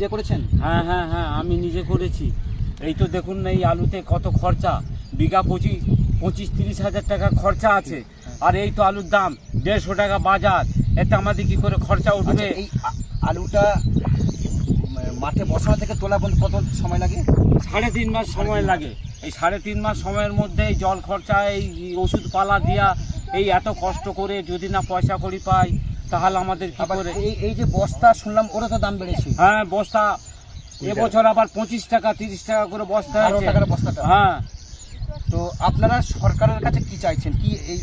যে করেছেন? হ্যাঁ হ্যাঁ হ্যাঁ, আমি নিজে করেছি। এই তো দেখুন না, এই আলুতে কত খরচা, বিঘা 25-30 হাজার টাকা খরচা আছে। আর এই তো আলুর দাম 150 টাকা বাজার, এতে আমাদের কি করে খরচা উঠবে? এই আলুটা মাঠে বসানো থেকে তোলা পর্যন্ত কত সময় লাগে? 3.5 মাস সময় লাগে। এই 3.5 মাস সময়ের মধ্যে এই জল খরচা, এই ওষুধপালা দিয়া, এই এত কষ্ট করে যদি না পয়সা কড়ি পাই তাহলে আমাদের কি করে? এই যে বস্তা শুনলাম ওরা তো দাম বেড়েছে। হ্যাঁ, বস্তা এবছর আবার 25 টাকা 30 টাকা করে বস্তা আছে। টাকার বস্তাটা। হ্যাঁ, তো আপনারা সরকারের কাছে কি চাইছেন? কি এই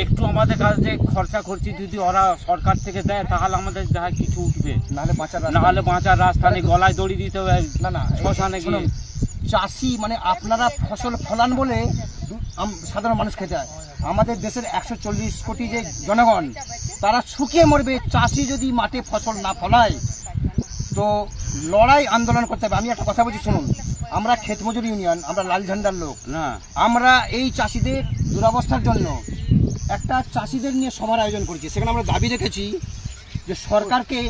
একটু আমাদের কাছে খরচা করছি, যদি ওরা সরকার থেকে দেয় তাহলে আমাদের দেখা কিছু উঠবে, নাহলে বাঁচার রাস্তা নেই, গলায় দড়ি দিতে হবে। না শ্মশানে গিয়ে চাষি মানে আপনারা ফসল ফলান বলে সাধারণ মানুষ খেতে হয়। আমাদের দেশের 140 কোটি যে জনগণ, তারা শুকিয়ে মরবে চাষি যদি মাঠে ফসল না ফলায়। তো লড়াই আন্দোলন করতে হবে। আমি একটা কথা বলছি শুনুন, আমরা ক্ষেত মজুর ইউনিয়ন, আমরা লাল ঝান্ডার লোক না, আমরা এই চাষিদের দুরবস্থার জন্য একটা চাষিদের নিয়ে সভার আয়োজন করেছি। সেখানে আমরা দাবি রেখেছি যে সরকারকে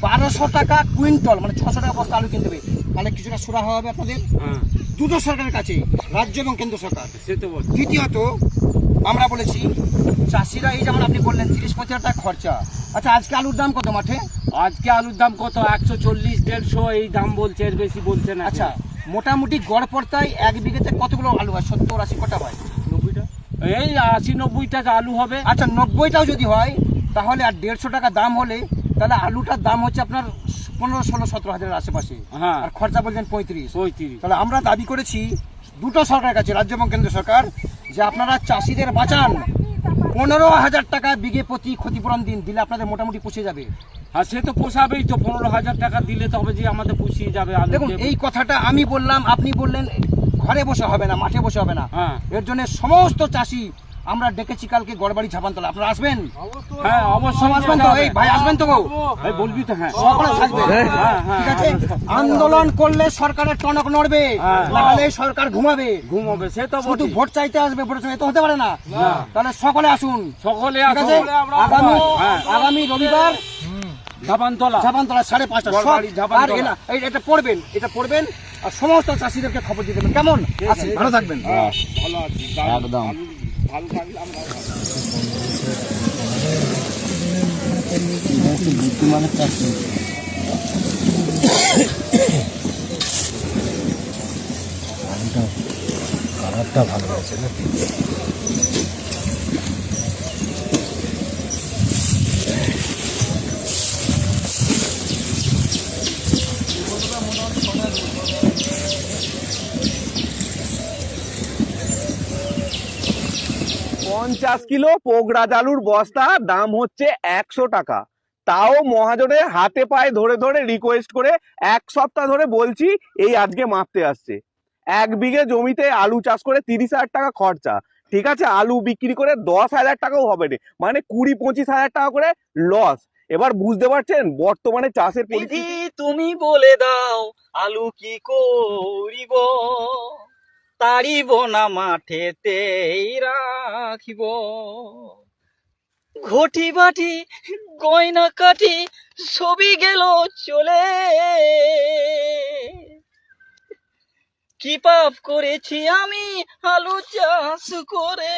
1200 টাকা কুইন্টল, মানে 600 টাকা বস্তা আলু কিনতে হবে। তাহলে কিছুটা সুরাহা হবে আপনাদের। দুটো সরকারের কাছে, রাজ্য এবং কেন্দ্র সরকার। দ্বিতীয়ত আমরা বলেছি চাষিরা, এই যেমন আপনি বললেন 30-35 টাকা খরচা। আচ্ছা, আজকে আলুর দাম কত মাঠে? আজকে আলুর দাম কত? 140-150 এই দাম বলছে, এর বেশি বলছে না। আচ্ছা, মোটামুটি গড় পড়তায় এক বিঘেতে কতগুলো আলু হয়? 70-80 কটা হয়? 90টা, এই 80-90 টাকা আলু হবে। আচ্ছা, 90টাও যদি হয় তাহলে আর 150 টাকা দাম হলে তাহলে আলুটার দাম হচ্ছে আপনার 15-16-17 হাজারের আশেপাশে। হ্যাঁ, আর খরচা বলছেন 35। তাহলে আমরা দাবি করেছি দুটো সরকারের কাছে, রাজ্য এবং কেন্দ্র সরকার, যে আপনারা চাষিদের বাঁচান। 15,000 টাকা বিঘে প্রতি ক্ষতিপূরণ দিলে আপনাদের মোটামুটি পুষে যাবে। আর সে তো পোষাবেই তো, 15,000 টাকা দিলে তবে যে আমাদের পুষিয়ে যাবে। দেখুন, এই কথাটা আমি বললাম, আপনি বললেন ঘরে বসে হবে না, মাঠে বসে হবে না। হ্যাঁ, এর জন্য সমস্ত চাষি আমরা ডেকেছি কালকে গড়বাড়ি ঝাপানতলা। আপনারা আসবেন? হ্যাঁ, অবশ্যই আসবেন তো? এই ভাই আসবেন তো? ভাই বলবি তো? হ্যাঁ, সকলে থাকবে। ঠিক আছে, আন্দোলন করলে সরকারের টনক নড়বে, নাহলে সরকার ঘুমাবে। সে তো শুধু ভোট চাইতে আসবে, ভোটের সময় তো হতে পারে না। তাহলে সকলে আসুন, সকলে ঠিক আছে? আগামী রবিবার ঝাপানতলা 5:30। আর এটা পড়বেন আর সমস্ত চাষিদেরকে খবর দিয়ে দেবেন। কেমন? ভালো থাকবেন। ভালো আছি একদম। ভালো থাকলে আমরা বুদ্ধিমানের চাষি। কালারটা ভালো আছে না? পঞ্চাশ কিলো পোগরাজ আলুর বস্তা দাম হচ্ছে 100 টাকা। তাও মহাজনের হাতে পায়ে ধরে ধরে রিকোয়েস্ট করে 1 সপ্তাহ ধরে বলছি, এই আজকে মাপতে আসছে। 1 বিঘে জমিতে আলু চাষ করে 30,000 টাকা খরচা। ঠিক আছে, আলু বিক্রি করে 10,000 টাকাও হবে না, মানে 20-25 হাজার টাকা করে লস। এবার বুঝতে পারছেন বর্তমানে চাষের পরিস্থিতি। তুমি বলে দাও আলু কি করিব, তারিব না মাঠেতেই রাখিব। ঘটি বাটি গয়না কাটি ছবি গেল চলে, কি পাপ করেছি আমি আলু চাষ করে।